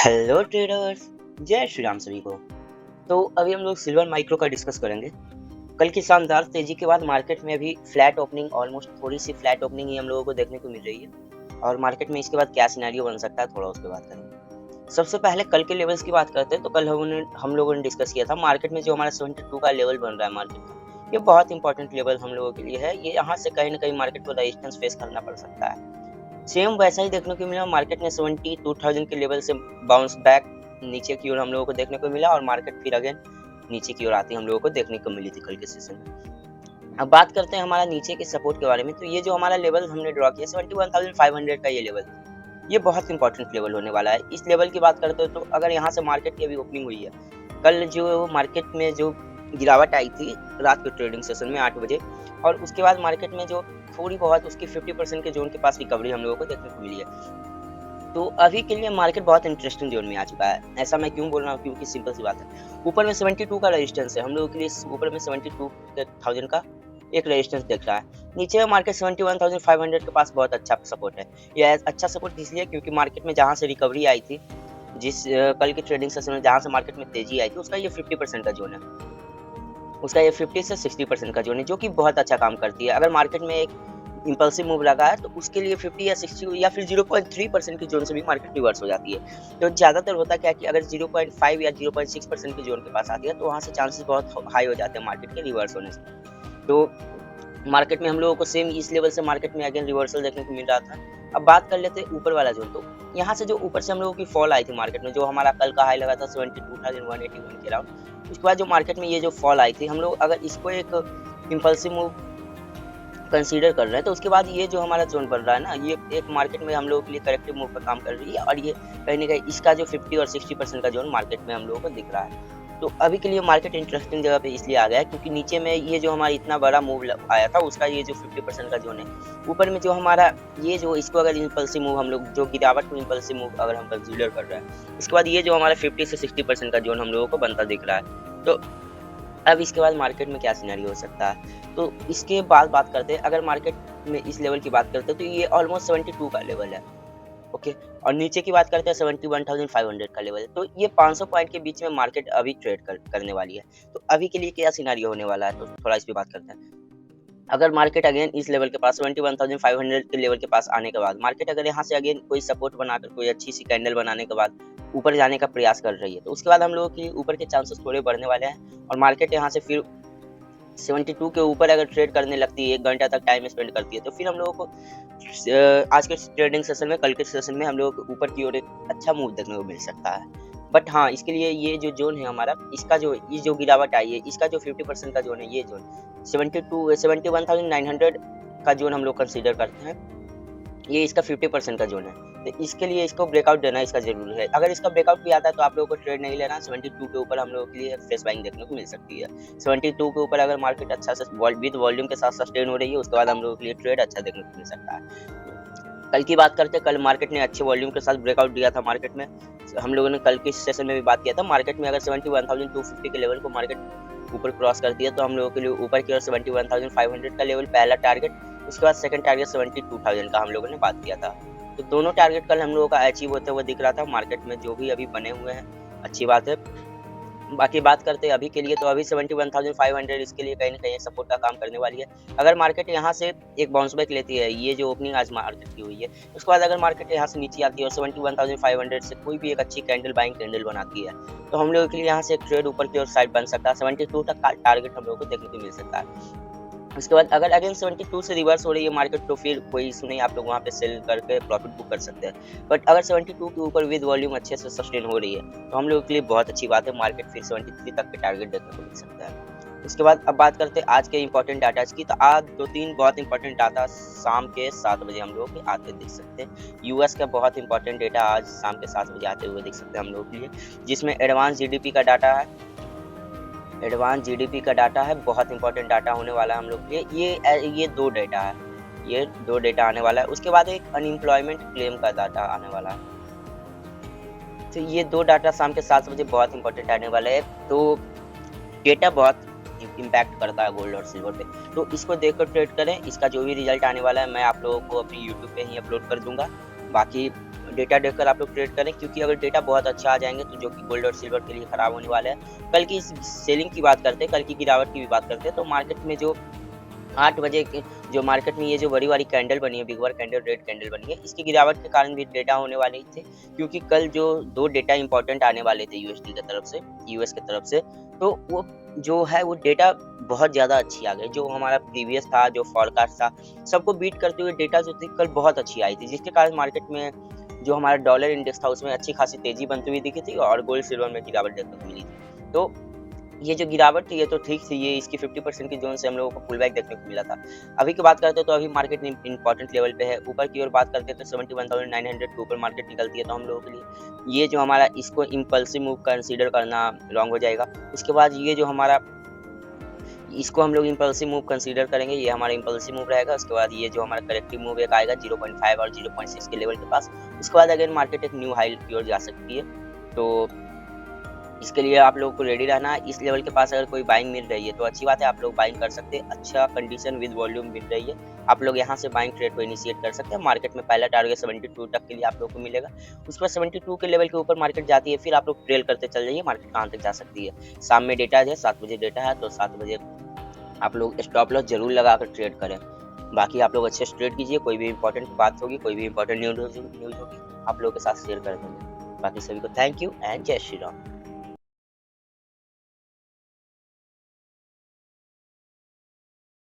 Hello traders, जय श्री राम सभी को। तो अभी हम लोग सिल्वर माइक्रो का डिस्कस करेंगे। कल की शानदार तेजी के बाद मार्केट में अभी फ्लैट ओपनिंग, ऑलमोस्ट थोड़ी सी फ्लैट ओपनिंग ही हम लोगों को देखने को मिल रही है और मार्केट में इसके बाद क्या सिनेरियो बन सकता है थोड़ा उसके बात करेंगे। सबसे पहले कल के लेवल्स की बात करते हैं तो कल हम लोगों ने डिस्कस किया था मार्केट में जो हमारा 72 का लेवल बन रहा है मार्केट का, ये बहुत इंपॉर्टेंट लेवल हम लोगों के लिए है। ये यहाँ से कहीं ना कहीं मार्केट को रेजिस्टेंस फेस करना पड़ सकता है। सेम वैसा ही देखने को मिला मार्केट में 72,000 के लेवल से बाउंस बैक नीचे की ओर हम लोगों को देखने को मिला और मार्केट फिर अगेन नीचे की ओर आती हम लोगों को देखने को मिली थी कल के सेशन में। अब बात करते हैं हमारा नीचे के सपोर्ट के बारे में। तो ये जो हमारा लेवल हमने ड्रॉ किया 71,500 का ये लेवल, ये बहुत इंपॉर्टेंट लेवल होने वाला है। इस लेवल की बात करते हो तो अगर यहाँ से मार्केट की अभी ओपनिंग हुई है, कल जो मार्केट में जो गिरावट आई थी रात के ट्रेडिंग सेशन में 8 बजे, और उसके बाद मार्केट में जो थोड़ी बहुत उसकी 50% के जोन के पास रिकवरी हम लोगों को देखने को मिली है। तो अभी के लिए मार्केट बहुत इंटरेस्टिंग जोन में आ चुका है। ऐसा मैं क्यों बोल रहा हूँ, क्योंकि सिंपल सी बात है, ऊपर में 72 का रेजिस्टेंस है हम लोगों के लिए। ऊपर में 72,000 का एक रेजिस्टेंस दिख रहा है। नीचे में मार्केट 71,500 के पास बहुत अच्छा सपोर्ट है। यह अच्छा सपोर्ट इसलिए क्योंकि मार्केट में जहाँ से रिकवरी आई थी, जिस कल की ट्रेडिंग सेशन में जहाँ से मार्केट में तेजी आई थी, उसका ये 50% का जोन है। उसका ये 50 से 60% का जोन है, जो कि बहुत अच्छा काम करती है। अगर मार्केट में एक इम्पल्सिव मूव लगा है तो उसके लिए 50 या 60 या फिर 0.3% की जोन से भी मार्केट रिवर्स हो जाती है। तो ज़्यादातर होता क्या है कि अगर 0.5 या 0.6% की जोन के पास आती है तो वहाँ से चांसेस बहुत हाई हो जाते हैं मार्केट के रिवर्स होने से। तो मार्केट में हम लोगों को सेम इस लेवल से मार्केट में अगेन रिवर्सल देखने को मिल रहा था। अब बात कर लेते हैं ऊपर वाला जोन। तो यहाँ से जो ऊपर से हम लोगों की फॉल आई थी मार्केट में, जो हमारा कल का हाई लगा था 72,181 के अराउंड, उसके बाद जो मार्केट में ये जो फॉल आई थी, हम लोग अगर इसको एक इम्पल्सिव मूव कंसीडर कर रहे हैं तो उसके बाद ये जो हमारा जोन बन रहा है ना, ये एक मार्केट में हम लोगों के लिए करेक्टिव मूव का काम कर रही है और ये कहीं ना कहीं इसका जो 50 और 60% का जोन मार्केट में हम लोगों को दिख रहा है। तो अभी के लिए मार्केट इंटरेस्टिंग जगह पे इसलिए आ गया है क्योंकि नीचे में ये जो हमारा इतना बड़ा मूव आया था उसका ये जो 50% का जोन है, ऊपर में जो हमारा ये जो इसको अगर इम्पल्सिव मूव हम लोग जो गिरावट को इम्पल्सिव मूव अगर हम कंसीडर कर रहे हैं, उसके बाद ये जो हमारा 50 से 60% का जोन हम लोगों को बनता दिख रहा है। तो अब इसके बाद मार्केट में क्या सिनेरियो हो सकता है, तो इसके बाद बात करते हैं। अगर मार्केट में इस लेवल की बात करते हैं तो ये ऑलमोस्ट 72 का लेवल है, ओके। और नीचे की बात करते हैं 71,500 का लेवल है। तो ये 500 पॉइंट के बीच में मार्केट अभी ट्रेड करने वाली है। तो अभी के लिए क्या सिनेरियो होने वाला है, तो थोड़ा इस पे बात करते हैं। अगर मार्केट अगेन इस लेवल के पास 71,500 के लेवल के पास आने के बाद मार्केट अगर यहाँ से अगेन कोई सपोर्ट बनाकर कोई अच्छी सी कैंडल बनाने के बाद ऊपर जाने का प्रयास कर रही है, तो उसके बाद हम लोगों की ऊपर के चांसेस थोड़े बढ़ने वाले हैं और मार्केट यहाँ से फिर 72 के ऊपर अगर ट्रेड करने लगती है, 1 घंटा तक टाइम स्पेंड करती है, तो फिर हम लोगों को आज के ट्रेडिंग सेशन में, कल के सेशन में हम लोगों को ऊपर की ओर एक अच्छा मूव देखने को मिल सकता है। बट हाँ, इसके लिए ये जो जोन है हमारा, इसका जो ये जो गिरावट आई है, इसका जो 50% का जोन है, ये जोन 71,900 का जोन हम लोग कंसीडर करते हैं, ये इसका 50% का जोन है। तो इसके लिए इसको ब्रेकआउट देना इसका ज़रूरी है। अगर इसका ब्रेकआउट भी आता है तो आप लोगों को ट्रेड नहीं लेना। 72 के ऊपर हम लोगों के लिए फ्रेश बाइंग देखने को मिल सकती है। 72 के ऊपर अगर मार्केट अच्छा से विद वॉल्यूम के साथ सस्टेन हो रही है, उसके बाद हम लोगों के लिए ट्रेड अच्छा देखने को मिल सकता है। कल की बात करते हैं, कल मार्केट ने अच्छे वॉल्यूम के साथ ब्रेकआउट दिया था मार्केट में। हम लोगों ने कल के सेशन में भी बात किया था, मार्केट में अगर 71,250 के लेवल को मार्केट ऊपर क्रॉस करती है तो हम लोगों के लिए ऊपर की ओर 71,500 का लेवल पहला टारगेट, उसके बाद सेकंड टारगेट 72,000 का हम लोगों ने बात किया था। तो दोनों टारगेट कल हम लोगों का अचीव होते हुए दिख रहा था मार्केट में, जो भी अभी बने हुए हैं अच्छी बात है। बाकी बात करते हैं अभी के लिए, तो अभी 71,500 इसके लिए कहीं न कहीं सपोर्ट का काम करने वाली है। अगर मार्केट यहाँ से एक बाउंस बैक लेती है, ये जो ओपनिंग आज मार्केट की हुई है, उसके बाद अगर मार्केट यहाँ से नीचे आती है और 71,500 से कोई भी एक अच्छी कैंडल बाइंग कैंडल बनाती है, तो हम लोगों के लिए यहाँ से एक ट्रेड ऊपर की ओर साइड बन सकता है। 72 तक का टारगेट हम लोगों को देखने को मिल सकता है। उसके बाद अगर अगेन 72 से रिवर्स हो रही है मार्केट, तो फिर कोई इशू नहीं, आप लोग वहाँ पे सेल करके प्रॉफिट बुक कर सकते हैं। बट अगर 72 के ऊपर विद वॉल्यूम अच्छे से सस्टेन हो रही है, तो हम लोगों के लिए बहुत अच्छी बात है, मार्केट फिर 73 तक के टारगेट देखने को मिल सकता है। उसके बाद अब बात करते हैं आज के इंपॉर्टेंट डाटाज की। तो आज 2-3 बहुत इंपॉर्टेंट डाटा शाम के 7 बजे हम लोग आते देख सकते हैं। यूएस का बहुत इंपॉर्टेंट डेटा आज शाम के 7 बजे आते हुए देख सकते हैं हम लोग के लिए, जिसमें एडवांस जीडीपी का डाटा है। एडवांस जीडीपी का डाटा है, बहुत इंपॉर्टेंट डाटा होने वाला है हम लोग के लिए। ये 2 डेटा है, ये 2 डेटा आने वाला है। उसके बाद एक अनएम्प्लॉयमेंट क्लेम का डाटा आने वाला है। तो ये 2 डाटा शाम के 7 बजे बहुत इंपॉर्टेंट आने वाला है। तो डेटा बहुत इम्पैक्ट करता है गोल्ड और सिल्वर पे, तो इसको देखकर ट्रेड करें। इसका जो भी रिजल्ट आने वाला है मैं आप लोगों को अपनी यूट्यूब पे ही अपलोड कर दूंगा। बाकी डेटा देखकर आप लोग ट्रेड करें, क्योंकि अगर डेटा बहुत अच्छा आ जाएंगे तो जो कि गोल्ड और सिल्वर के लिए खराब होने वाला है। कल की सेलिंग की बात करते हैं, कल की गिरावट की भी बात करते हैं, तो मार्केट में जो 8 बजे की जो मार्केट में ये जो बड़ी वाली कैंडल बनी है, बिग बार कैंडल, रेड कैंडल बनी है, इसकी गिरावट के कारण भी डेटा होने वाले थे, क्योंकि कल जो 2 डेटा इंपॉर्टेंट आने वाले थे यूएसडी की तरफ से, यूएस की तरफ से, तो वो जो है वो डेटा बहुत ज़्यादा अच्छी आ गई। जो हमारा प्रीवियस था, जो फॉरकास्ट था, सबको बीट करते हुए डेटा जो थी कल बहुत अच्छी आई थी, जिसके कारण मार्केट में जो हमारा डॉलर इंडेक्स था उसमें अच्छी खासी तेजी बनती हुई दिखी थी और गोल्ड सिल्वर में गिरावट देखने को मिली थी। तो ये जो गिरावट थी ये तो ठीक थी, ये इसकी 50% की जोन से हम लोगों को पुल बैक देखने को मिला था। अभी की बात करते हैं तो अभी मार्केट इंपॉर्टेंट लेवल पे है। ऊपर की ओर बात करते हैं तो 71,900 के ऊपर मार्केट निकलती है तो हम लोगों के लिए ये जो हमारा इसको इम्पल्सिव मूव कंसीडर करना रॉन्ग हो जाएगा। उसके बाद ये जो हमारा इसको हम लोग इम्पल्सिव मूव कंसीडर करेंगे, ये हमारा इम्पल्सिव मूव रहेगा। उसके बाद ये जो हमारा करेक्टिव मूव एक आएगा 0.5 और 0.6 के लेवल के पास। उसके बाद अगेन मार्केट एक न्यू हाई की ओर जा सकती है। तो इसके लिए आप लोगों को रेडी रहना है। इस लेवल के पास अगर कोई बाइंग मिल रही है तो अच्छी बात है, आप लोग बाइंग कर सकते हैं। अच्छा कंडीशन विद वॉल्यूम मिल रही है, आप लोग यहाँ से बाइंग ट्रेड को इनिशिएट कर सकते हैं। मार्केट में पहला टारगेट 72 तक के लिए आप लोग को मिलेगा। उसके बाद 72 के लेवल के ऊपर मार्केट जाती है, फिर आप लोग ट्रेल करते चल जाइए, मार्केट कहाँ तक जा सकती है। शाम में डेटा है, 7 बजे डेटा है, तो 7 बजे आप लोग स्टॉप लॉस जरूर लगा कर ट्रेड करें। बाकी आप लोग अच्छे से ट्रेड कीजिए। कोई भी इंपॉर्टेंट बात होगी, कोई भी इंपॉर्टेंट न्यूज होगी, आप लोगों के साथ शेयर कर देंगे। बाकी सभी को थैंक यू एंड जय श्री राम।